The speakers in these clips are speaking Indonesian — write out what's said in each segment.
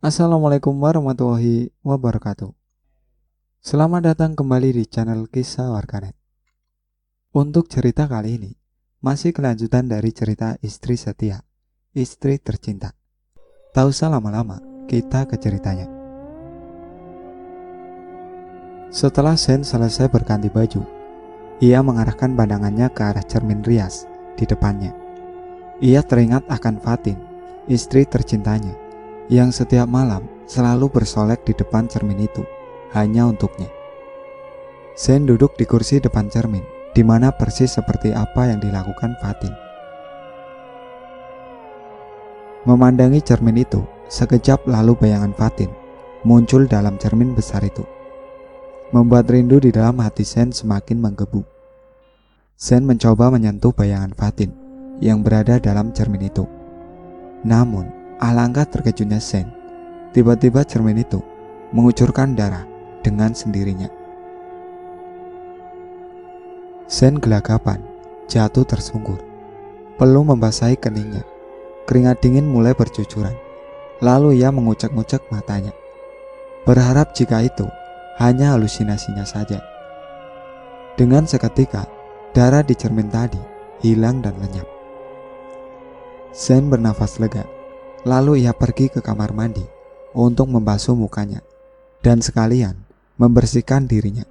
Assalamualaikum warahmatullahi wabarakatuh. Selamat datang kembali di channel Kisah Warganet. Untuk cerita kali ini, masih kelanjutan dari cerita istri setia, istri tercinta. Tak usah lama-lama, kita ke ceritanya. Setelah Sen selesai berganti baju, ia mengarahkan pandangannya ke arah cermin rias di depannya. Ia teringat akan Fatin, istri tercintanya, yang setiap malam selalu bersolek di depan cermin itu, hanya untuknya. Sen duduk di kursi depan cermin, di mana persis seperti apa yang dilakukan Fatin. Memandangi cermin itu, sekejap lalu bayangan Fatin muncul dalam cermin besar itu, membuat rindu di dalam hati Sen semakin menggebu. Sen mencoba menyentuh bayangan Fatin yang berada dalam cermin itu. Namun, alangkah terkejutnya Sen, tiba-tiba cermin itu mengucurkan darah dengan sendirinya. Sen gelagapan, jatuh tersungkur. Peluh membasahi keningnya. Keringat dingin mulai bercucuran. Lalu ia mengucek-ngucek matanya, berharap jika itu hanya halusinasinya saja. Dengan seketika, darah di cermin tadi hilang dan lenyap. Sen bernafas lega. Lalu ia pergi ke kamar mandi untuk membasuh mukanya dan sekalian membersihkan dirinya.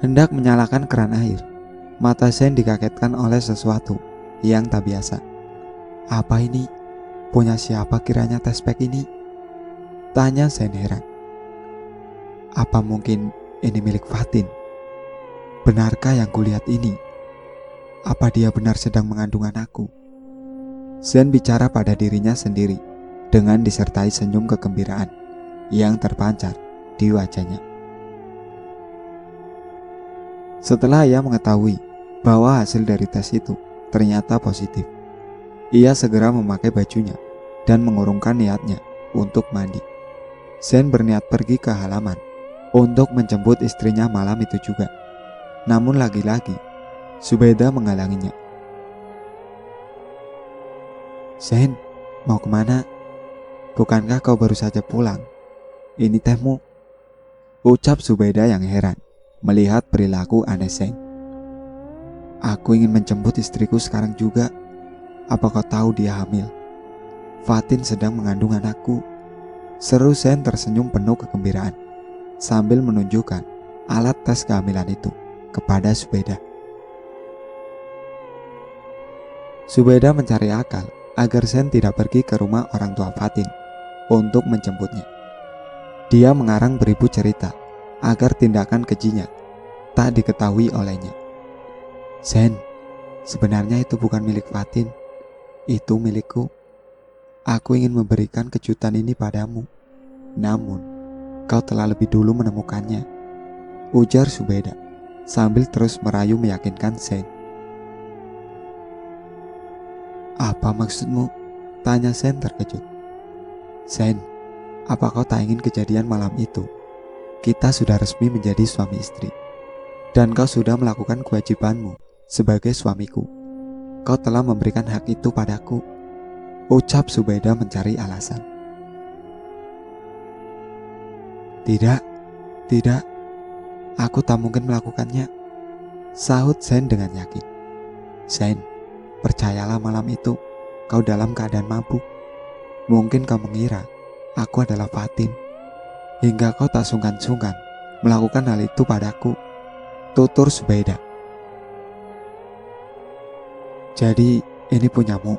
Hendak menyalakan keran air, mata Sen dikagetkan oleh sesuatu yang tak biasa. Apa ini? Punya siapa kiranya tespek ini? Tanya Sen heran. Apa mungkin ini milik Fatin? Benarkah yang kulihat ini? Apa dia benar sedang mengandung anakku? Sen bicara pada dirinya sendiri dengan disertai senyum kegembiraan yang terpancar di wajahnya. Setelah ia mengetahui bahwa hasil dari tes itu ternyata positif, ia segera memakai bajunya dan mengurungkan niatnya untuk mandi. Sen berniat pergi ke halaman untuk menjemput istrinya malam itu juga. Namun lagi-lagi Subeda menghalanginya. Sen, mau kemana? Bukankah kau baru saja pulang? Ini tehmu, ucap Subeda yang heran melihat perilaku aneh Sen. Aku ingin menjemput istriku sekarang juga. Apa kau tahu dia hamil? Fatin sedang mengandung anakku, seru Sen tersenyum penuh kegembiraan sambil menunjukkan alat tes kehamilan itu kepada Subeda. Subeda mencari akal agar Sen tidak pergi ke rumah orang tua Fatin untuk menjemputnya. Dia mengarang beribu cerita agar tindakan kejinya tak diketahui olehnya. Sen, sebenarnya itu bukan milik Fatin, itu milikku. Aku ingin memberikan kejutan ini padamu, namun kau telah lebih dulu menemukannya, ujar Subeda sambil terus merayu meyakinkan Sen. Apa maksudmu? Tanya Sen terkejut. Sen, apa kau tak ingin kejadian malam itu? Kita sudah resmi menjadi suami istri, dan kau sudah melakukan kewajibanmu sebagai suamiku. Kau telah memberikan hak itu padaku, ucap Subeda mencari alasan. Tidak, tidak, aku tak mungkin melakukannya, sahut Sen dengan yakin. Sen, percayalah malam itu kau dalam keadaan mabuk. Mungkin kau mengira aku adalah Fatin, hingga kau tak sungkan-sungkan melakukan hal itu padaku, tutur Subeda. Jadi ini punyamu,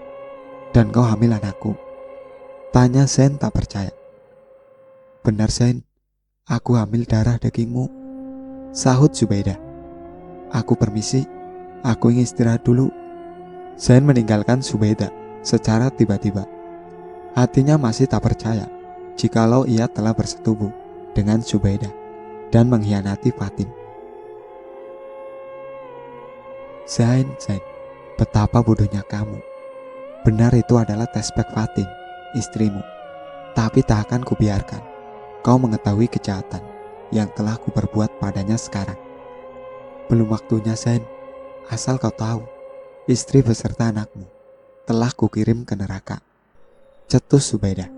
dan kau hamil anakku? Tanya Sen tak percaya. Benar Sen, aku hamil darah dagingmu, sahut Subeda. Aku permisi, aku ingin istirahat dulu. Sen meninggalkan Subeda secara tiba-tiba. Hatinya masih tak percaya jikalau ia telah bersetubuh dengan Subeda dan mengkhianati Fatin. Sen, betapa bodohnya kamu. Benar itu adalah tespek Fatin, istrimu. Tapi tak akan kubiarkan kau mengetahui kejahatan yang telah kuperbuat padanya sekarang. Belum waktunya Sen, asal kau tahu, istri beserta anakmu telah kukirim ke neraka. cetus Subaidah.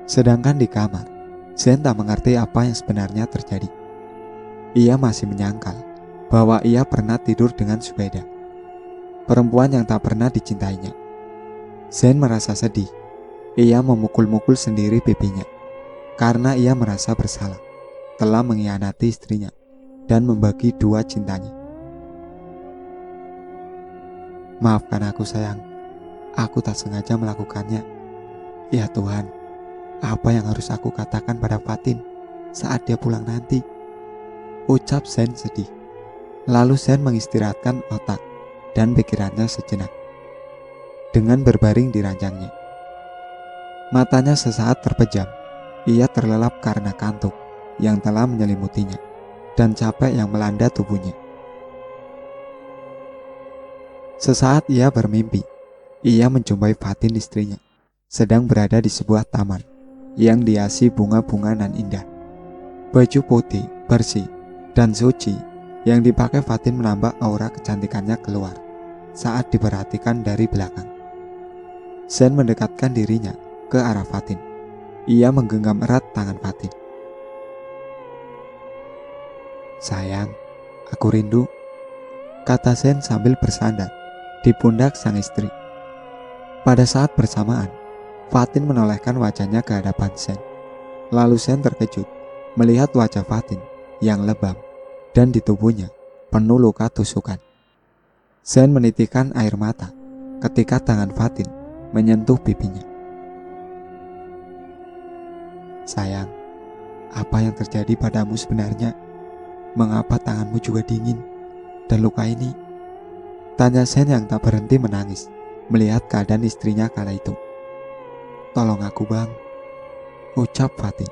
Sedangkan di kamar, Zen tak mengerti apa yang sebenarnya terjadi. Ia masih menyangkal bahwa ia pernah tidur dengan Subaidah, perempuan yang tak pernah dicintainya. Zen merasa sedih. Ia memukul-mukul sendiri pipinya karena ia merasa bersalah telah mengkhianati istrinya dan membagi dua cintanya. Maafkan aku sayang, aku tak sengaja melakukannya. Ya Tuhan, apa yang harus aku katakan pada Fatin saat dia pulang nanti? Ucap Zen sedih. Lalu Zen mengistirahatkan otak dan pikirannya sejenak dengan berbaring di ranjangnya. Matanya sesaat terpejam. Ia terlelap karena kantuk yang telah menyelimutinya dan capek yang melanda tubuhnya. Sesaat ia bermimpi. Ia menjumpai Fatin istrinya sedang berada di sebuah taman yang dihiasi bunga-bunga nan indah. Baju putih, bersih, dan suci yang dipakai Fatin menambah aura kecantikannya keluar saat diperhatikan dari belakang. Zen mendekatkan dirinya ke arah Fatin. Ia menggenggam erat tangan Fatin. Sayang, aku rindu, kata Zen sambil bersandar di pundak sang istri. Pada saat bersamaan, Fatin menolehkan wajahnya ke hadapan Zen. Lalu Zen terkejut melihat wajah Fatin yang lebam dan di tubuhnya penuh luka tusukan. Zen menitikkan air mata ketika tangan Fatin menyentuh pipinya. Sayang, apa yang terjadi padamu sebenarnya? Mengapa tanganmu juga dingin dan luka ini? Tanya Zen yang tak berhenti menangis melihat keadaan istrinya kala itu. Tolong aku bang, ucap Fatin.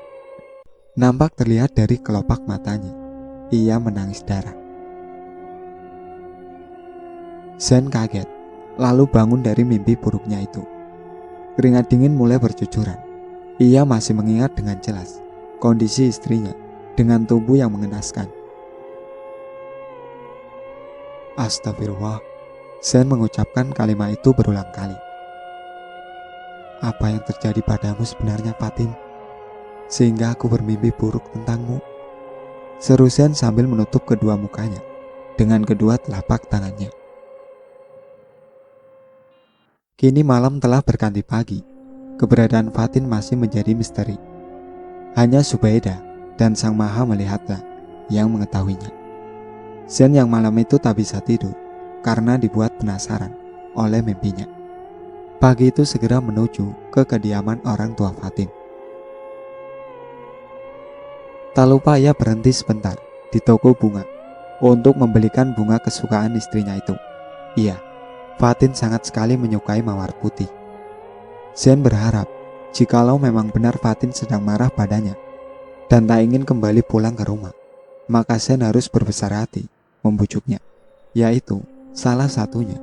Nampak terlihat dari kelopak matanya, ia menangis darah. Zen kaget, lalu bangun dari mimpi buruknya itu. Keringat dingin mulai bercucuran. Ia masih mengingat dengan jelas kondisi istrinya dengan tubuh yang mengenaskan. Astagfirullah, Zen mengucapkan kalimat itu berulang kali. Apa yang terjadi padamu sebenarnya Fatin? Sehingga aku bermimpi buruk tentangmu. Seru Zen sambil menutup kedua mukanya dengan kedua telapak tangannya. Kini malam telah berganti pagi. Keberadaan Fatin masih menjadi misteri. Hanya Subaidah dan Sang Maha Melihatlah yang mengetahuinya. Zen yang malam itu tak bisa tidur karena dibuat penasaran oleh mimpinya. Pagi itu segera menuju ke kediaman orang tua Fatin. Tak lupa ia berhenti sebentar di toko bunga untuk membelikan bunga kesukaan istrinya itu. Iya, Fatin sangat sekali menyukai mawar putih. Zen berharap jikalau memang benar Fatin sedang marah padanya dan tak ingin kembali pulang ke rumah, maka Zen harus berbesar hati membujuknya, yaitu salah satunya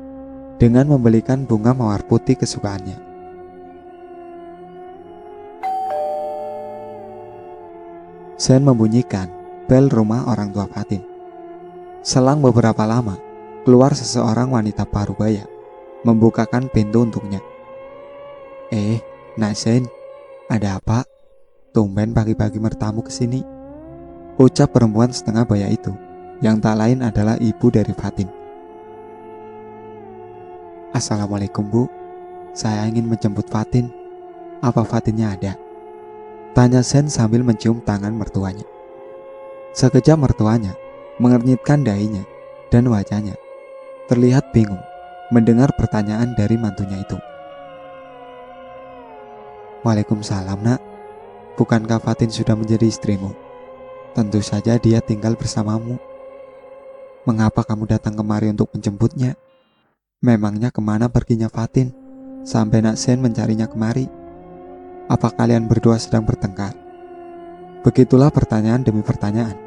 dengan membelikan bunga mawar putih kesukaannya. Zen membunyikan bel rumah orang tua Fatin. Selang beberapa lama, keluar seseorang wanita parubaya membukakan pintu untuknya. Nak Zen, ada apa? Tumben pagi-pagi mertamu kesini, ucap perempuan setengah baya itu, yang tak lain adalah ibu dari Fatin. Assalamualaikum bu, saya ingin menjemput Fatin. Apa Fatinnya ada? Tanya Zen sambil mencium tangan mertuanya. Sekejap mertuanya mengernyitkan dahinya dan wajahnya terlihat bingung mendengar pertanyaan dari mantunya itu. Waalaikumsalam nak, bukankah Fatin sudah menjadi istrimu? Tentu saja dia tinggal bersamamu. Mengapa kamu datang kemari untuk menjemputnya? Memangnya kemana perginya Fatin sampai nak Zen mencarinya kemari? Apa kalian berdua sedang bertengkar? Begitulah pertanyaan demi pertanyaan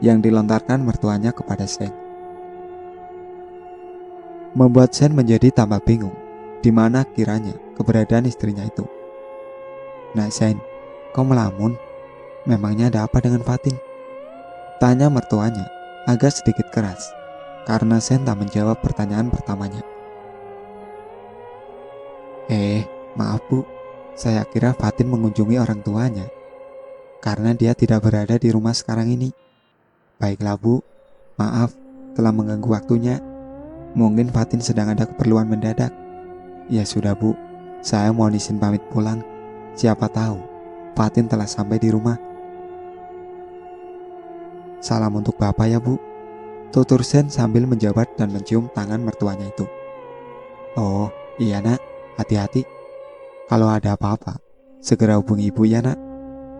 yang dilontarkan mertuanya kepada Zen. Membuat Zen menjadi tambah bingung di mana kiranya keberadaan istrinya itu. Nak Zen, kau melamun? Memangnya ada apa dengan Fatin? Tanya mertuanya agak sedikit keras karena Zen tak menjawab pertanyaan pertamanya. Maaf Bu, saya kira Fatin mengunjungi orang tuanya karena dia tidak berada di rumah sekarang ini. Baiklah Bu, maaf telah mengganggu waktunya. Mungkin Fatin sedang ada keperluan mendadak. Ya sudah Bu, saya mohon izin pamit pulang. Siapa tahu Fatin telah sampai di rumah. Salam untuk Bapak ya Bu, tutur Sen sambil menjabat dan mencium tangan mertuanya itu. Oh iya nak, hati-hati. Kalau ada apa-apa, segera hubungi ibu ya nak,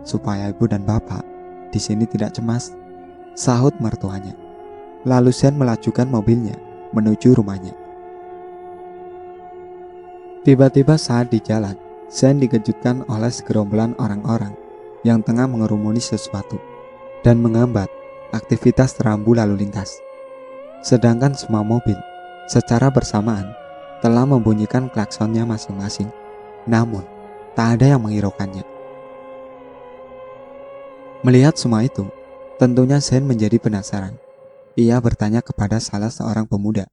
supaya ibu dan bapak di sini tidak cemas, sahut mertuanya. Lalu Sen melajukan mobilnya menuju rumahnya. Tiba-tiba saat di jalan, Sen dikejutkan oleh segerombolan orang-orang yang tengah mengerumuni sesuatu dan menghambat aktivitas rambu lalu lintas. Sedangkan semua mobil secara bersamaan telah membunyikan klaksonnya masing-masing. Namun, tak ada yang menghiraukannya. Melihat semua itu, tentunya Sen menjadi penasaran. Ia bertanya kepada salah seorang pemuda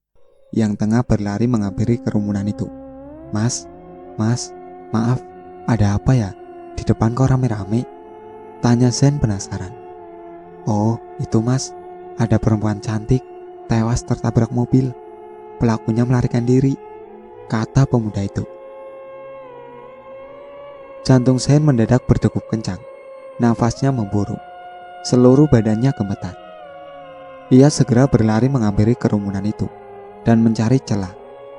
yang tengah berlari menghampiri kerumunan itu. Mas, maaf, ada apa ya? Di depan kok rame-rame? Tanya Sen penasaran. Oh, itu mas, ada perempuan cantik tewas tertabrak mobil. Pelakunya melarikan diri, kata pemuda itu. Jantung Sen mendadak berdegup kencang, nafasnya memburu, seluruh badannya gemetar. Ia segera berlari menghampiri kerumunan itu dan mencari celah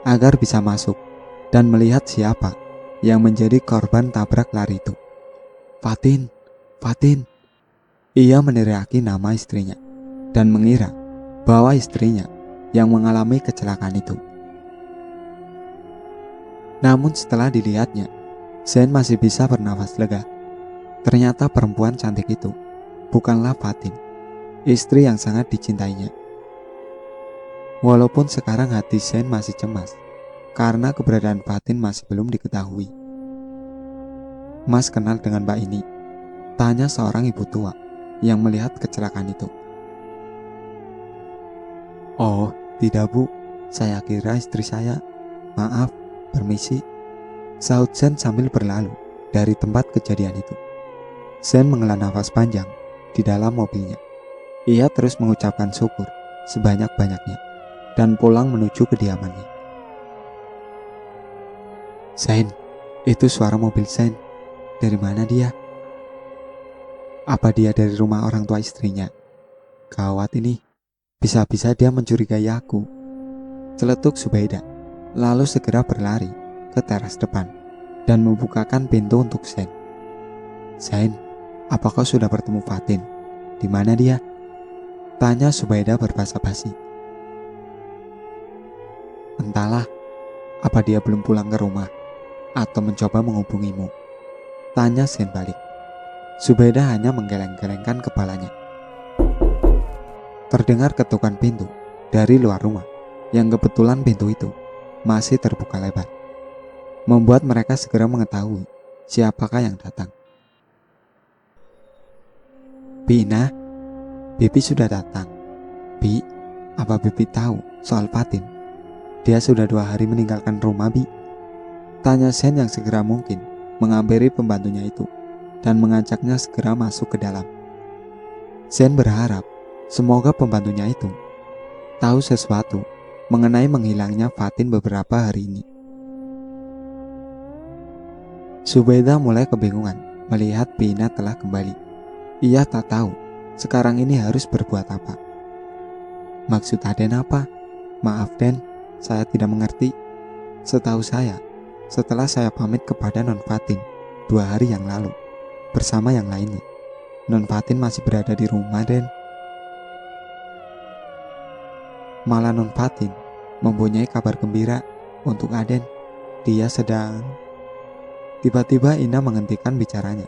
agar bisa masuk dan melihat siapa yang menjadi korban tabrak lari itu. Fatin. Ia meneriaki nama istrinya dan mengira bahwa istrinya yang mengalami kecelakaan itu. Namun setelah dilihatnya, Sen masih bisa bernafas lega. Ternyata perempuan cantik itu bukanlah Fatin, istri yang sangat dicintainya. Walaupun sekarang hati Sen masih cemas karena keberadaan Fatin masih belum diketahui. Mas kenal dengan mbak ini? Tanya seorang ibu tua yang melihat kecelakaan itu. Oh, tidak Bu, saya kira istri saya. Maaf, permisi, sahut Sen sambil berlalu dari tempat kejadian itu. Sen menghela nafas panjang di dalam mobilnya. Ia terus mengucapkan syukur sebanyak-banyaknya dan pulang menuju kediamannya. Sen, itu suara mobil Sen. Dari mana dia? Apa dia dari rumah orang tua istrinya? Gawat ini, bisa-bisa dia mencurigai aku. Celetuk Subaidah, lalu segera berlari ke teras depan dan membukakan pintu untuk Sen. Sen, apa kau sudah bertemu Fatin? Di mana dia? Tanya Subaidah berbahasa basi. Entahlah, apa dia belum pulang ke rumah atau mencoba menghubungimu? Tanya Sen balik. Subaidah hanya menggeleng-gelengkan kepalanya. Terdengar ketukan pintu dari luar rumah, yang kebetulan pintu itu masih terbuka lebar, membuat mereka segera mengetahui siapakah yang datang. Bina, Bibi sudah datang. Bi, apa Bibi tahu soal Fatin? Dia sudah 2 hari meninggalkan rumah, Bi. Tanya Sen yang segera mungkin menghampiri pembantunya itu dan mengajaknya segera masuk ke dalam. Sen berharap semoga pembantunya itu tahu sesuatu mengenai menghilangnya Fatin beberapa hari ini. Subaidah mulai kebingungan melihat Bina telah kembali. Ia tak tahu sekarang ini harus berbuat apa. Maksud Aden apa? Maaf Den, saya tidak mengerti. Setahu saya, setelah saya pamit kepada Non Fatin 2 hari yang lalu bersama yang lainnya, Non Fatin masih berada di rumah Den. Malah Non Fatin mempunyai kabar gembira untuk Aden. Dia sedang... Tiba-tiba Ina menghentikan bicaranya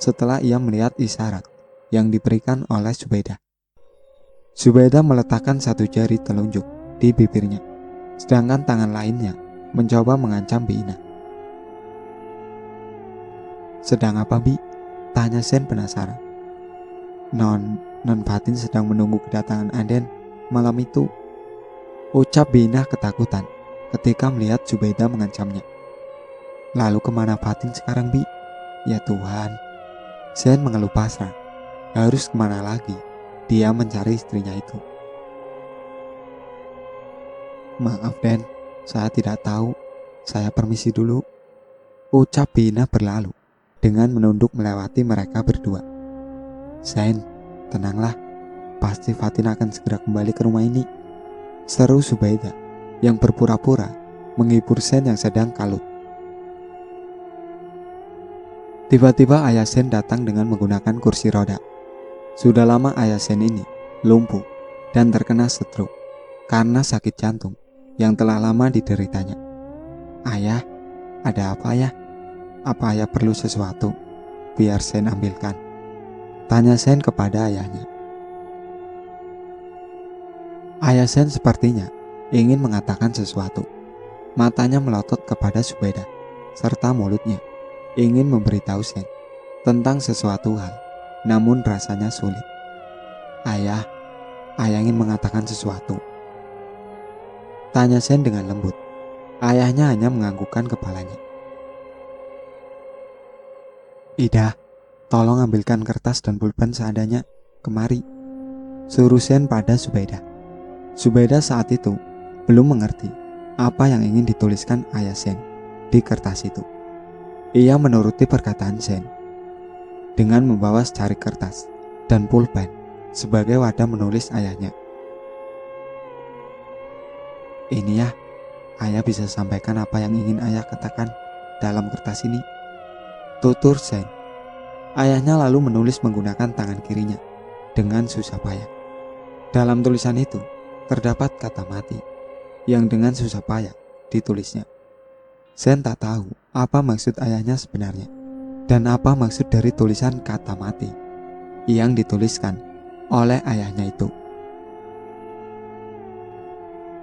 setelah ia melihat isyarat yang diberikan oleh Subaidah. Subaidah meletakkan 1 jari telunjuk di bibirnya, sedangkan tangan lainnya mencoba mengancam Ina. Sedang apa, Bi? Tanya Sen penasaran. Non Fatin sedang menunggu kedatangan Aden malam itu, ucap Bina ketakutan ketika melihat Subaidah mengancamnya. Lalu kemana Fatin sekarang, Bi? Ya Tuhan. Sen mengeluh pasrah. Harus kemana lagi? Dia mencari istrinya itu. Maaf Den, saya tidak tahu. Saya permisi dulu, ucap Bina berlalu dengan menunduk melewati mereka berdua. Sen, tenanglah. Pasti Fatin akan segera kembali ke rumah ini, seru Subaidah yang berpura-pura menghibur Sen yang sedang kalut. Tiba-tiba ayah Sen datang dengan menggunakan kursi roda. Sudah lama ayah Sen ini lumpuh dan terkena stroke karena sakit jantung yang telah lama dideritanya. Ayah, ada apa ya? Apa ayah perlu sesuatu? Biar Sen ambilkan, tanya Sen kepada ayahnya. Ayah Sen sepertinya ingin mengatakan sesuatu. Matanya melotot kepada Subaidah, serta mulutnya ingin memberitahu Sen tentang sesuatu hal, namun rasanya sulit. Ayah ingin mengatakan sesuatu, tanya Sen dengan lembut. Ayahnya hanya menganggukkan kepalanya. Ida, tolong ambilkan kertas dan pulpen seadanya, kemari, suruh Sen pada Subaidah. Subaidah saat itu belum mengerti apa yang ingin dituliskan ayah Sen di kertas itu. Ia menuruti perkataan Sen dengan membawa secari kertas dan pulpen sebagai wadah menulis ayahnya. Ini ya, ayah bisa sampaikan apa yang ingin ayah katakan dalam kertas ini, tutur Sen. Ayahnya lalu menulis menggunakan tangan kirinya dengan susah payah. Dalam tulisan itu terdapat kata mati yang dengan susah payah ditulisnya. Sen tak tahu apa maksud ayahnya sebenarnya dan apa maksud dari tulisan kata mati yang dituliskan oleh ayahnya itu.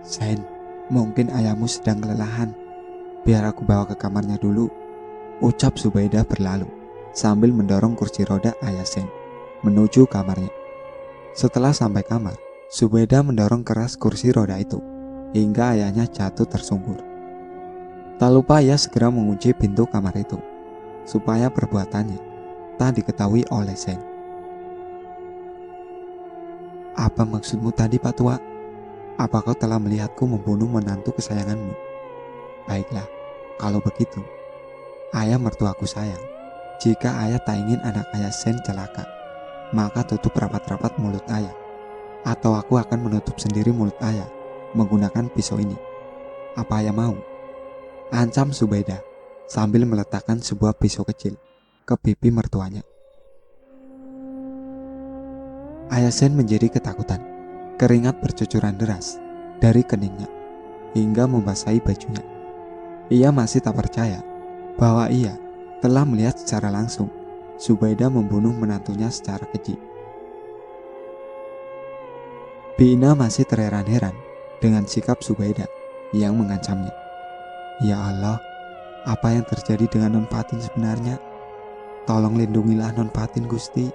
Sen, mungkin ayahmu sedang kelelahan. Biar aku bawa ke kamarnya dulu, ucap Subaidah berlalu sambil mendorong kursi roda ayah Sen menuju kamarnya. Setelah sampai kamar, Subaidah mendorong keras kursi roda itu hingga ayahnya jatuh tersungkur. Tak lupa ia segera mengunci pintu kamar itu supaya perbuatannya tak diketahui oleh Sen. Apa maksudmu tadi, Pak Tua? Apa kau telah melihatku membunuh menantu kesayanganmu? Baiklah, kalau begitu, ayah mertuaku sayang. Jika ayah tak ingin anak ayah Sen celaka, maka tutup rapat-rapat mulut ayah, atau aku akan menutup sendiri mulut ayah menggunakan pisau ini. Apa ayah mau? Ancam Subaidah sambil meletakkan sebuah pisau kecil ke pipi mertuanya. Ayah Sen menjadi ketakutan. Keringat bercucuran deras dari keningnya hingga membasahi bajunya. Ia masih tak percaya bahwa ia telah melihat secara langsung Subaidah membunuh menantunya secara keji. Bina masih terheran-heran dengan sikap Subaidah yang mengancamnya. Ya Allah, apa yang terjadi dengan Non Fatin sebenarnya? Tolong lindungilah Non Fatin, Gusti.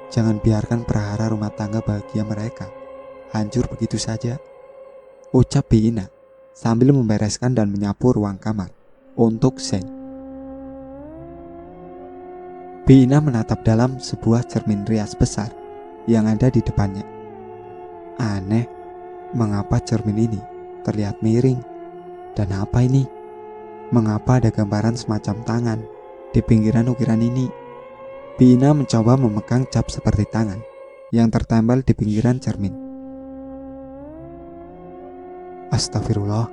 Jangan biarkan prahara rumah tangga bahagia mereka hancur begitu saja, ucap Bina sambil membereskan dan menyapu ruang kamar untuk Sen. Bina menatap dalam sebuah cermin rias besar yang ada di depannya. Aneh, mengapa cermin ini terlihat miring? Dan apa ini? Mengapa ada gambaran semacam tangan di pinggiran ukiran ini? Bina mencoba memegang cap seperti tangan yang tertempel di pinggiran cermin. Astagfirullah,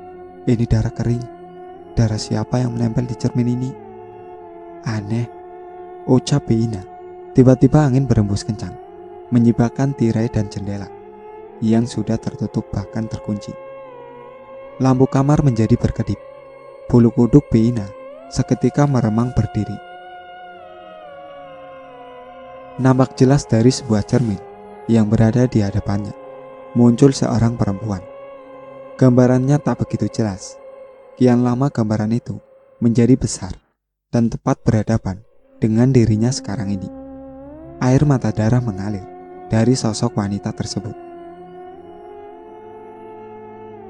ini darah kering. Darah siapa yang menempel di cermin ini? Aneh, ucap Bina. Tiba-tiba angin berembus kencang, menyibakkan tirai dan jendela yang sudah tertutup bahkan terkunci. Lampu kamar menjadi berkedip. Bulu kuduk Bina seketika meremang berdiri. Nampak jelas dari sebuah cermin yang berada di hadapannya muncul seorang perempuan. Gambarannya tak begitu jelas. Kian lama gambaran itu menjadi besar dan tepat berhadapan dengan dirinya sekarang ini. Air mata darah mengalir dari sosok wanita tersebut.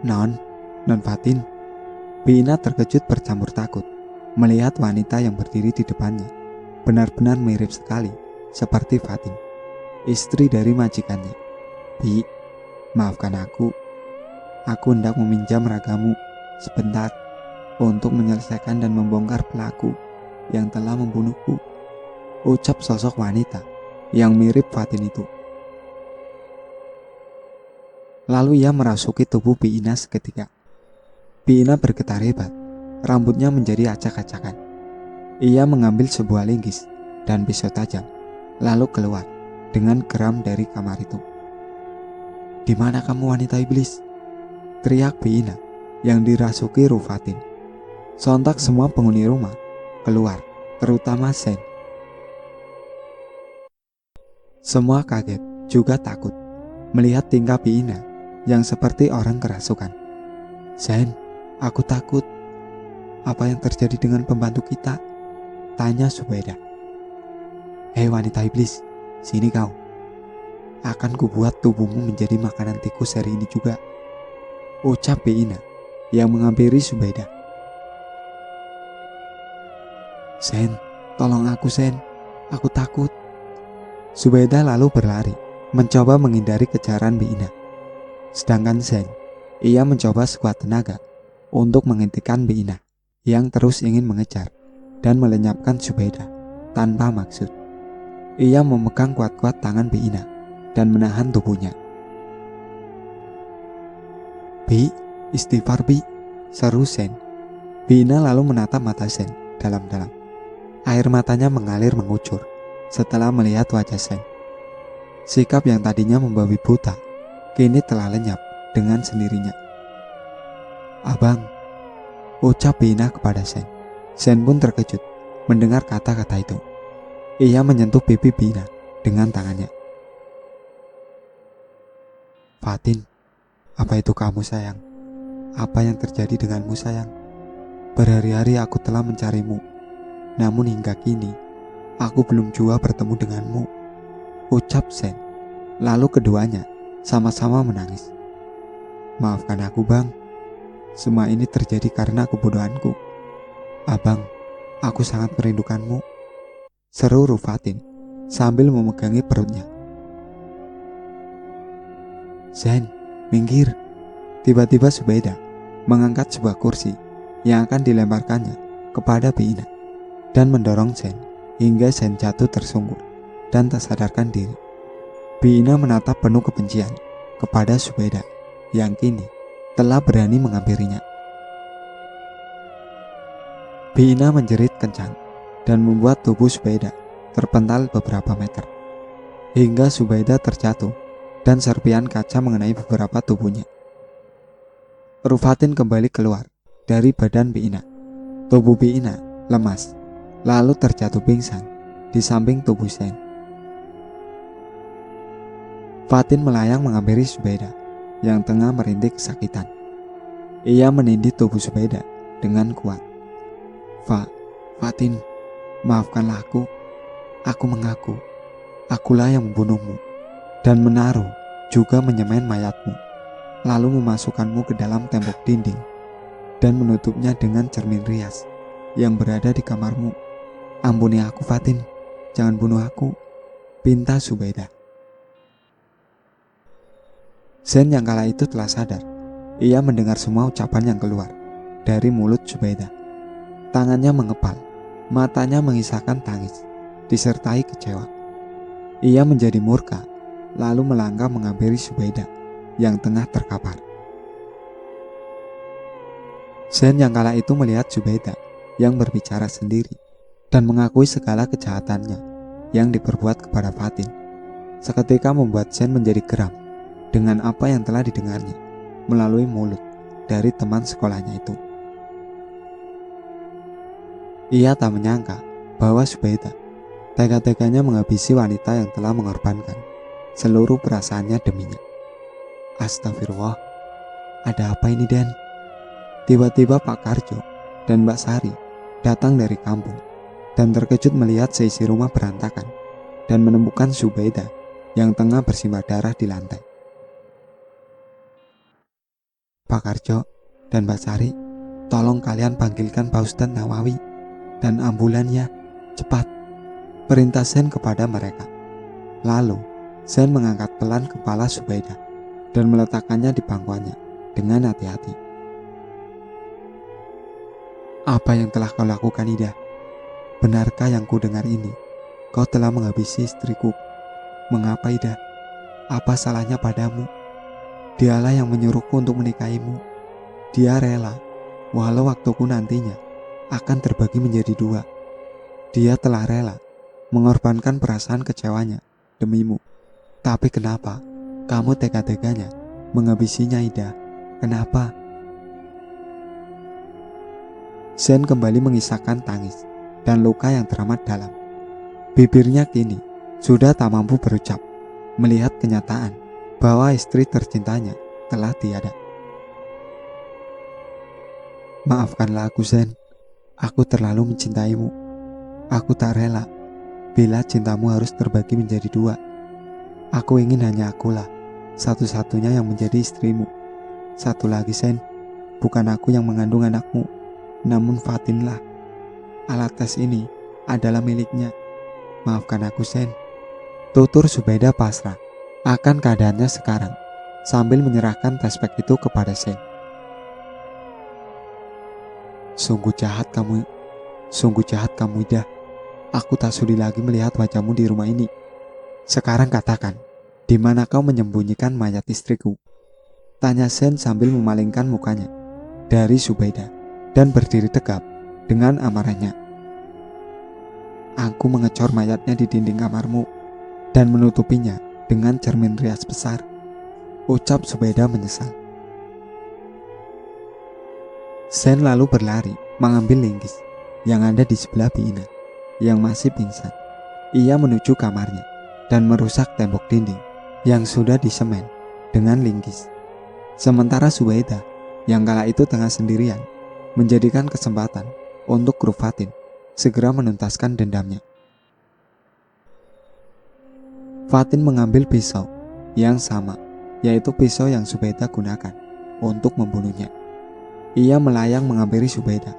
Non Fatin. Bina terkejut bercampur takut melihat wanita yang berdiri di depannya benar-benar mirip sekali seperti Fatin, istri dari majikannya. "Bi, maafkan aku. Aku hendak meminjam ragamu sebentar untuk menyelesaikan dan membongkar pelaku yang telah membunuhku," ucap sosok wanita yang mirip Fatin itu. Lalu ia merasuki tubuh Bi Ina seketika. Bi Ina bergetar hebat, rambutnya menjadi acak-acakan. Ia mengambil sebuah linggis dan pisau tajam, lalu keluar dengan geram dari kamar itu. "Di mana kamu, wanita iblis?" teriak Bi Ina yang dirasuki ruh Fatin. Sontak semua penghuni rumah keluar, terutama Sen. Semua kaget juga takut melihat tingkah Bi Ina yang seperti orang kerasukan. "Sen, aku takut. Apa yang terjadi dengan pembantu kita?" tanya Subaidah. "Hei wanita iblis, sini kau. Akan kubuat tubuhmu menjadi makanan tikus hari ini juga," ucap Bi Ina yang menghampiri Subaidah. "Sen, tolong aku Sen, aku takut." Subaidah lalu berlari, mencoba menghindari kejaran Bi Ina. Sedangkan Sen, ia mencoba sekuat tenaga untuk menghentikan Bi Ina yang terus ingin mengejar dan melenyapkan Subaidah tanpa maksud. Ia memegang kuat-kuat tangan Bi Ina dan menahan tubuhnya. "Bi, istighfar Bi," seru Sen. Bi Ina lalu menatap mata Sen dalam-dalam. Air matanya mengalir mengucur setelah melihat wajah Sen. Sikap yang tadinya membabi buta kini telah lenyap dengan sendirinya. "Abang," ucap Bi Ina kepada Sen. Sen pun terkejut mendengar kata-kata itu. Ia menyentuh pipi Bi Ina dengan tangannya. "Fatin, apa itu kamu sayang? Apa yang terjadi denganmu sayang? Berhari-hari aku telah mencarimu, namun hingga kini aku belum jua bertemu denganmu," ucap Sen. Lalu keduanya sama-sama menangis. "Maafkan aku bang, semua ini terjadi karena kebodohanku. Abang, aku sangat merindukanmu," seru Fatin sambil memegangi perutnya. "Sen, minggir." Tiba-tiba Subaidah mengangkat sebuah kursi yang akan dilemparkannya kepada Bi Ina dan mendorong Sen hingga Sen jatuh tersungkur dan tak sadarkan diri. Bi Ina menatap penuh kebencian kepada Subaidah yang kini telah berani menghampirinya. Bi Ina menjerit kencang dan membuat tubuh Subaidah terpental beberapa meter hingga Subaidah terjatuh dan serpihan kaca mengenai beberapa tubuhnya. Fatin kembali keluar dari badan Bi Ina. Tubuh Bi Ina lemas lalu terjatuh pingsan di samping tubuh Sen. Fatin melayang menghampiri Subaidah yang tengah merintih kesakitan. Ia menindih tubuh Subaidah dengan kuat. Fatin, maafkanlah aku. Aku mengaku, akulah yang membunuhmu dan menaruh juga menyemen mayatmu, lalu memasukkanmu ke dalam tembok dinding dan menutupnya dengan cermin rias yang berada di kamarmu. Ampuni aku Fatin, jangan bunuh aku, pinta Subaidah. Sen yang kala itu telah sadar. Ia mendengar semua ucapan yang keluar dari mulut Subaidah. Tangannya mengepal, matanya mengisahkan tangis, disertai kecewa. Ia menjadi murka, lalu melangkah menghampiri Subaidah yang tengah terkapar. Sen yang kala itu melihat Subaidah yang berbicara sendiri dan mengakui segala kejahatannya yang diperbuat kepada Fatin. Seketika membuat Sen menjadi geram dengan apa yang telah didengarnya melalui mulut dari teman sekolahnya itu. Ia tak menyangka bahwa Subaidah tega-teganya menghabisi wanita yang telah mengorbankan seluruh perasaannya deminya. Astagfirullah, ada apa ini Den? Tiba-tiba Pak Karjo dan Mbak Sari datang dari kampung dan terkejut melihat seisi rumah berantakan dan menemukan Subaidah yang tengah bersimbah darah di lantai. "Pak Karjo dan Mbak Sari, tolong kalian panggilkan Pak Ustadz Nawawi," dan ambulannya, cepat, perintah Sen kepada mereka. Lalu, Sen mengangkat pelan kepala Subaidah dan meletakkannya di pangkuannya dengan hati-hati. Apa yang telah kau lakukan, Ida? Benarkah yang ku dengar ini? Kau telah menghabisi istriku. Mengapa, Ida? Apa salahnya padamu? Dialah yang menyuruhku untuk menikahimu. Dia rela, walau waktuku nantinya akan terbagi menjadi dua. Dia telah rela mengorbankan perasaan kecewanya demimu. Tapi kenapa kamu tega-teganya menghabisinya, Ida? Kenapa? Sen kembali mengisahkan tangis dan luka yang teramat dalam. Bibirnya kini sudah tak mampu berucap melihat kenyataan bahwa istri tercintanya telah tiada. Maafkanlah aku, Sen. Aku terlalu mencintaimu. Aku tak rela bila cintamu harus terbagi menjadi dua. Aku ingin hanya akulah satu-satunya yang menjadi istrimu. Satu lagi, Sen, bukan aku yang mengandung anakmu, namun Fatinlah. Alat tes ini adalah miliknya. Maafkan aku, Sen. Tutur Subaidah pasrah akan keadaannya sekarang sambil menyerahkan tespek itu kepada Sen. Sungguh jahat kamu, Ida. Aku tak sudi lagi melihat wajahmu di rumah ini. Sekarang katakan, di mana kau menyembunyikan mayat istriku? Tanya Sen sambil memalingkan mukanya dari Subaidah dan berdiri tegap dengan amarahnya. Aku mengecor mayatnya di dinding kamarmu dan menutupinya dengan cermin rias besar, ucap Subaidah menyesal. Sen lalu berlari mengambil linggis yang ada di sebelah Bina yang masih pingsan. Ia menuju kamarnya dan merusak tembok dinding yang sudah disemen dengan linggis. Sementara Subaidah yang kala itu tengah sendirian menjadikan kesempatan untuk Kru Fatin segera menuntaskan dendamnya. Fatin mengambil pisau yang sama, yaitu pisau yang Subaidah gunakan untuk membunuhnya. Ia melayang menghampiri Subaidah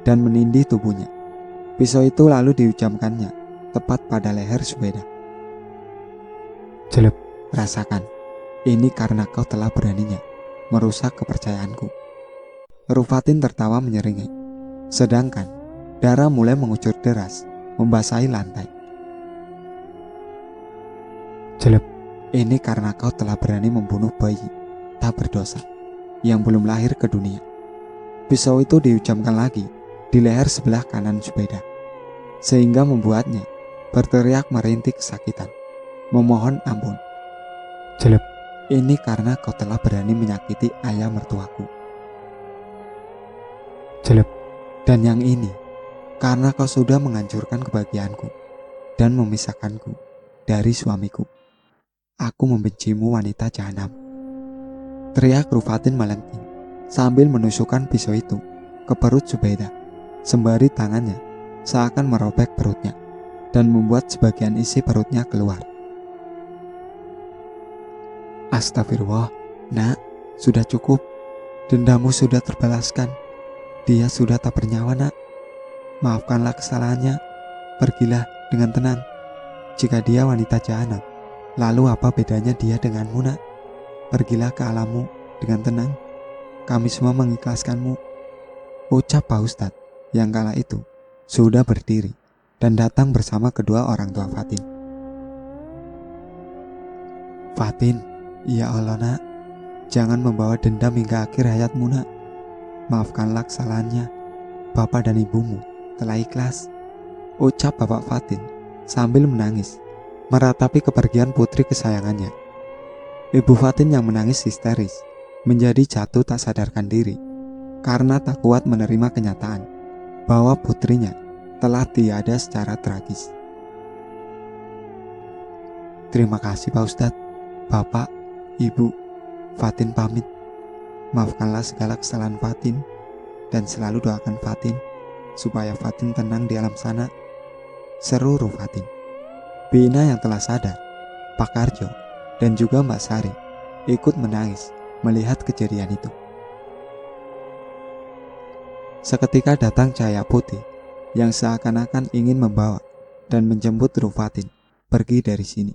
dan menindih tubuhnya. Pisau itu lalu diujamkannya tepat pada leher Subaidah. Jelek, rasakan. Ini karena kau telah beraninya merusak kepercayaanku. Rufatin tertawa menyeringai, sedangkan darah mulai mengucur deras membasahi lantai. Jelek, ini karena kau telah berani membunuh bayi tak berdosa yang belum lahir ke dunia. Pisau itu diujamkan lagi di leher sebelah kanan Subaidah, sehingga membuatnya berteriak merintih kesakitan, memohon ampun. Jelek, ini karena kau telah berani menyakiti ayah mertuaku. Jelek, dan yang ini karena kau sudah menghancurkan kebahagiaanku dan memisahkanku dari suamiku. Aku membencimu, wanita jahanam. Teriak Rufatin melengking sambil menusukkan pisau itu ke perut Subaidah, sembari tangannya seakan merobek perutnya dan membuat sebagian isi perutnya keluar. Astagfirullah, nak, sudah cukup. Dendammu sudah terbalaskan. Dia sudah tak bernyawa, nak. Maafkanlah kesalahannya. Pergilah dengan tenang. Jika dia wanita jahanam, lalu apa bedanya dia denganmu, nak? Pergilah ke alammu dengan tenang. Kami semua mengikhlaskanmu, ucap Pak Ustadz yang kala itu sudah berdiri dan datang bersama kedua orang tua Fatin. Fatin, ya Allah, nak, jangan membawa dendam hingga akhir hayatmu, nak. Maafkanlah kesalahannya. Bapak dan ibumu telah ikhlas, ucap Bapak Fatin sambil menangis meratapi kepergian putri kesayangannya. Ibu Fatin yang menangis histeris menjadi jatuh tak sadarkan diri karena tak kuat menerima kenyataan bahwa putrinya telah tiada secara tragis. Terima kasih Pak Ustadz, Bapak, Ibu. Fatin pamit. Maafkanlah segala kesalahan Fatin dan selalu doakan Fatin supaya Fatin tenang di alam sana, seru Rufatin. Bina yang telah sadar, Pak Karjo, dan juga Mbak Sari ikut menangis melihat kejadian itu. Seketika datang cahaya putih yang seakan-akan ingin membawa dan menjemput Rufatin pergi dari sini.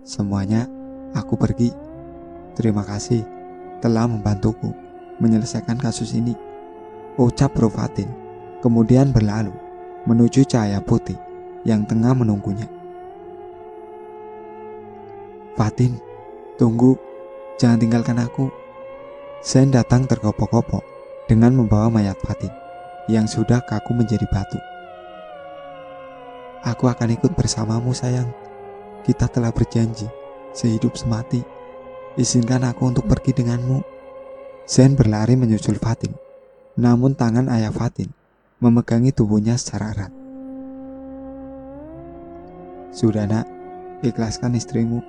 Semuanya, aku pergi. Terima kasih telah membantuku menyelesaikan kasus ini, ucap Rufatin, kemudian berlalu menuju cahaya putih yang tengah menunggunya. Fatin, tunggu, jangan tinggalkan aku. Sen datang tergopoh-gopoh dengan membawa mayat Fatin yang sudah kaku menjadi batu. Aku akan ikut bersamamu sayang. Kita telah berjanji sehidup semati. Izinkan aku untuk pergi denganmu. Sen berlari menyusul Fatin, namun tangan ayah Fatin memegangi tubuhnya secara erat. Sudah nak, ikhlaskan istrimu.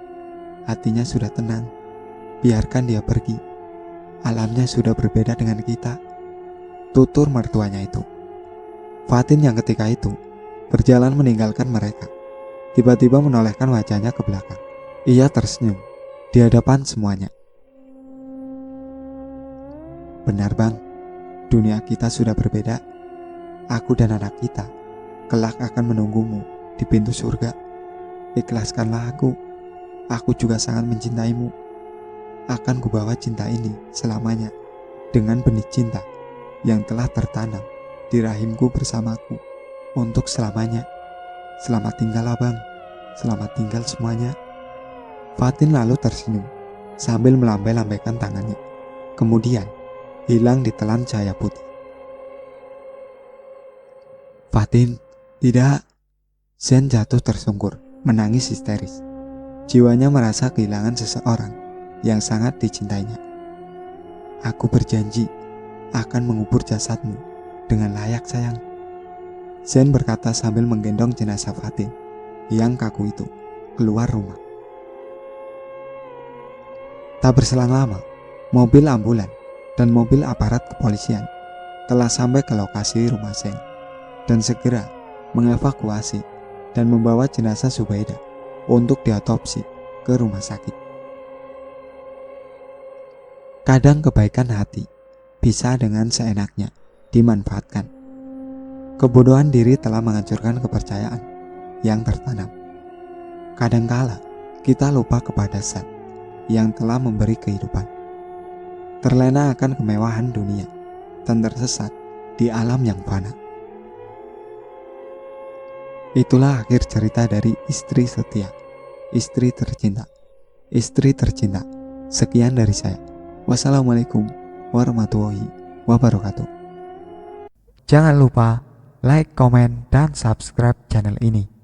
Hatinya sudah tenang. Biarkan dia pergi. Alamnya sudah berbeda dengan kita, tutur mertuanya itu. Fatin yang ketika itu berjalan meninggalkan mereka, tiba-tiba menolehkan wajahnya ke belakang. Ia tersenyum di hadapan semuanya. Benar bang, dunia kita sudah berbeda. Aku dan anak kita kelak akan menunggumu di pintu surga. Ikhlaskanlah aku juga sangat mencintaimu. Akan kubawa cinta ini selamanya dengan benih cinta yang telah tertanam di rahimku bersamaku untuk selamanya. Selamat tinggal abang, selamat tinggal semuanya. Fatin lalu tersenyum sambil melambai-lambaikan tangannya, kemudian hilang di telan cahaya putih. Fatin, tidak. Sen jatuh tersungkur, menangis histeris. Jiwanya merasa kehilangan seseorang yang sangat dicintainya. Aku berjanji akan mengubur jasadmu dengan layak sayang. Sen berkata sambil menggendong jenazah Fatin yang kaku itu keluar rumah. Tak berselang lama, mobil ambulan dan mobil aparat kepolisian telah sampai ke lokasi rumah Sen dan segera mengevakuasi dan membawa jenazah Subaidah untuk diotopsi ke rumah sakit. Kadang kebaikan hati bisa dengan seenaknya dimanfaatkan. Kebodohan diri telah menghancurkan kepercayaan yang tertanam. Kadangkala kita lupa kepada Zat yang telah memberi kehidupan, terlena akan kemewahan dunia dan tersesat di alam yang fana. Itulah akhir cerita dari Istri Setia, Istri Tercinta. Istri tercinta, sekian dari saya. Wassalamualaikum warahmatullahi wabarakatuh. Jangan lupa like, komen, dan subscribe channel ini.